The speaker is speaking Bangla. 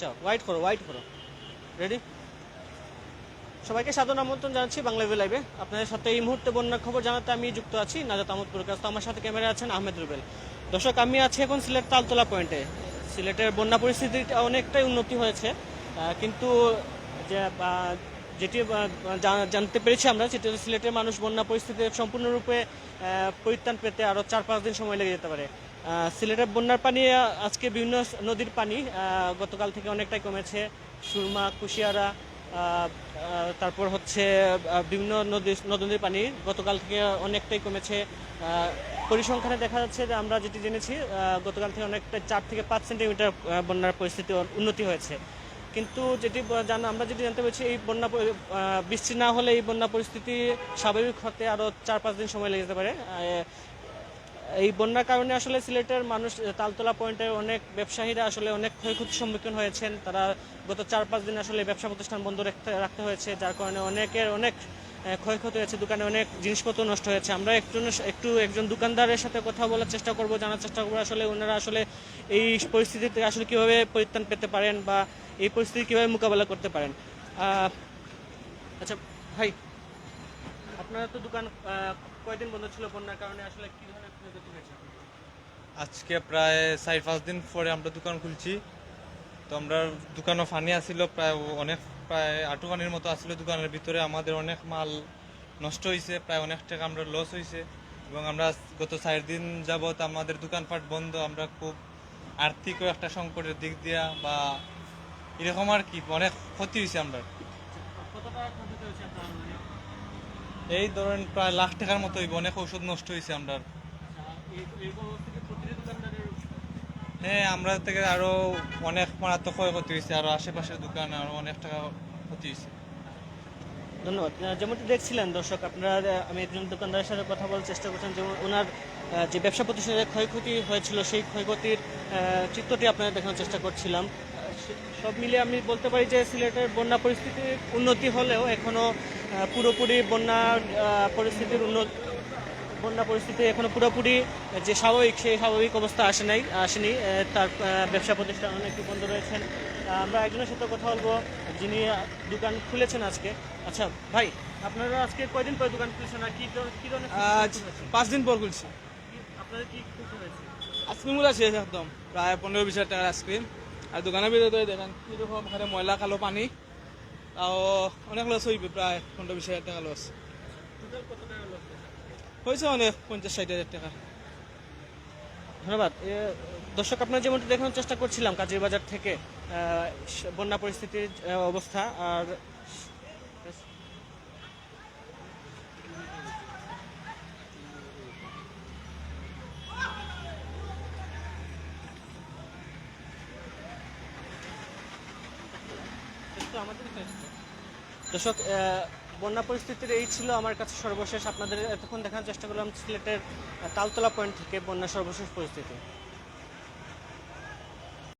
আচ্ছা ওয়াইট করো রেডি। সবাইকে সাদর আমন্ত্রণ জানাচ্ছি বাংলাভিউ লাইভে। আপনাদের সাথে এই মুহূর্তে বন্যার খবর জানাতে আমি যুক্ত আছি নাজাত আহমদপুর কাছ। আমার সাথে ক্যামেরা আছেন আহমেদ রুবেল। দর্শক, আমি আছি এখন সিলেট তালতলা পয়েন্টে। সিলেটের বন্যা পরিস্থিতিটা অনেকটাই উন্নতি হয়েছে, কিন্তু যে যেটি জানতে পেরেছি আমরা, যেটি সিলেটের মানুষ বন্যা পরিস্থিতির সম্পূর্ণরূপে পরিত্রাণ পেতে আরও 4-5 দিন সময় লেগে যেতে পারে। সিলেটের বন্যার পানি, আজকে বিভিন্ন নদীর পানি গতকাল থেকে অনেকটাই কমেছে। সুরমা, কুশিয়ারা, তারপর হচ্ছে বিভিন্ন নদীর পানি গতকাল থেকে অনেকটাই কমেছে। পরিসংখ্যানে দেখা যাচ্ছে যে আমরা যেটি জেনেছি, গতকাল থেকে অনেকটা 4 থেকে 5 সেন্টিমিটার বন্যার পরিস্থিতি উন্নতি হয়েছে। কিন্তু আমরা যেটি জানতে পেরেছি, এই বন্যা বৃষ্টি না হলে এই বন্যা পরিস্থিতি স্বাভাবিক হতে আরও 4-5 দিন সময় লেগে যেতে পারে। এই বন্যার কারণে আসলে সিলেটের মানুষ, তালতলা পয়েন্টের অনেক ব্যবসায়ীরা আসলে অনেক ক্ষয়ক্ষতির সম্মুখীন হয়েছেন। তারা গত 4-5 দিন আসলে ব্যবসা প্রতিষ্ঠান বন্ধ রাখতে হয়েছে, যার কারণে অনেক ক্ষয়ক্ষতি হয়েছে। দোকানে অনেক জিনিসপত্র নষ্ট হয়েছে। আমরা একজন দোকানদারের সাথে কথা বলার চেষ্টা করব, জানার চেষ্টা করবো আসলে ওনারা আসলে এই পরিস্থিতিতে আসলে কীভাবে পরিত্রাণ পেতে পারেন বা এই পরিস্থিতি কীভাবে মোকাবেলা করতে পারেন। আচ্ছা ভাই, আপনারা তো দোকান কয়দিন বন্ধ ছিল বন্যার কারণে, আসলে কী ধরনের ক্ষয়ক্ষতি হয়েছে? আজকে প্রায় 4-5 দিন পরে আমরা দোকান খুলছি। তো আমরা দোকানও ফানি আসিল, প্রায় আটুখানির মতো আসছিল দোকানের ভিতরে। আমাদের অনেক মাল নষ্ট হয়েছে, প্রায় অনেক টাকা আমরা লস হয়েছে। এবং আমরা গত 4 দিন যাবৎ আমাদের দোকানপাট বন্ধ। আমরা খুব আর্থিকও একটা সংকটের দিক দিয়া বা এরকম আর কি অনেক ক্ষতি হয়েছে। আমরা এই ধরেন প্রায় লাখ টাকার মতো হইব, অনেক ঔষধ নষ্ট হয়েছে আমরা। হ্যাঁ, আমরা থেকে আরো অনেক মারাত্মক ক্ষয়ক্ষতি হয়েছে, আরো আশেপাশের দোকান আরো অনেক টাকা ক্ষতি হয়েছে। ধন্যবাদ। যেমনটি দেখছিলেন দর্শক, আপনারা, আমি একজন দোকানদারের সাথে কথা বলার চেষ্টা করছেন, যেমন ওনার যে ব্যবসা প্রতিষ্ঠানের ক্ষয়ক্ষতি হয়েছিল সেই ক্ষয়ক্ষতির চিত্রটি আপনাদের দেখানোর চেষ্টা করছিলাম। সব মিলিয়ে আমি বলতে পারি যে সিলেটের বন্যা পরিস্থিতির উন্নতি হলেও এখনও পুরোপুরি বন্যা পরিস্থিতি এখনো পুরোপুরি যে সেই স্বাভাবিক অবস্থা আসেনি। তার ব্যবসা প্রতিষ্ঠান অনেক বন্ধ রয়েছেন। আমরা একজনের সাথে কথা বলবো যিনি দোকান খুলেছেন আজকে। আচ্ছা ভাই, আপনারা আজকে কয়দিন পরে দোকান খুলছেন আর কি ধরনের? আজ 5 দিন পর খুলছি। আপনাদের কি ক্ষতি হয়েছে? আইসক্রিমগুলো শেষ একদম, প্রায় 15-20 হাজার টাকার আইসক্রিম। আর দোকানের ভিতরে দেখেন কীরকম এখানে ময়লা কালো পানি, তাও অনেক লস হইবে, প্রায় 15-20 হাজার টাকা লস হয়েছে, অনেক 50-60 হাজার টাকা। ধন্যবাদ। দর্শক, আপনারা যেমনটি দেখানোর চেষ্টা করছিলাম কাজীর বাজার থেকে বন্যা পরিস্থিতির অবস্থা। আর দর্শক, বন্যা পরিস্থিতির এই ছিল আমার কাছে সর্বশেষ। আপনাদের এতক্ষণ দেখানোর চেষ্টা করলাম সিলেটের তালতলা পয়েন্ট থেকে বন্যা সর্বশেষ পরিস্থিতি।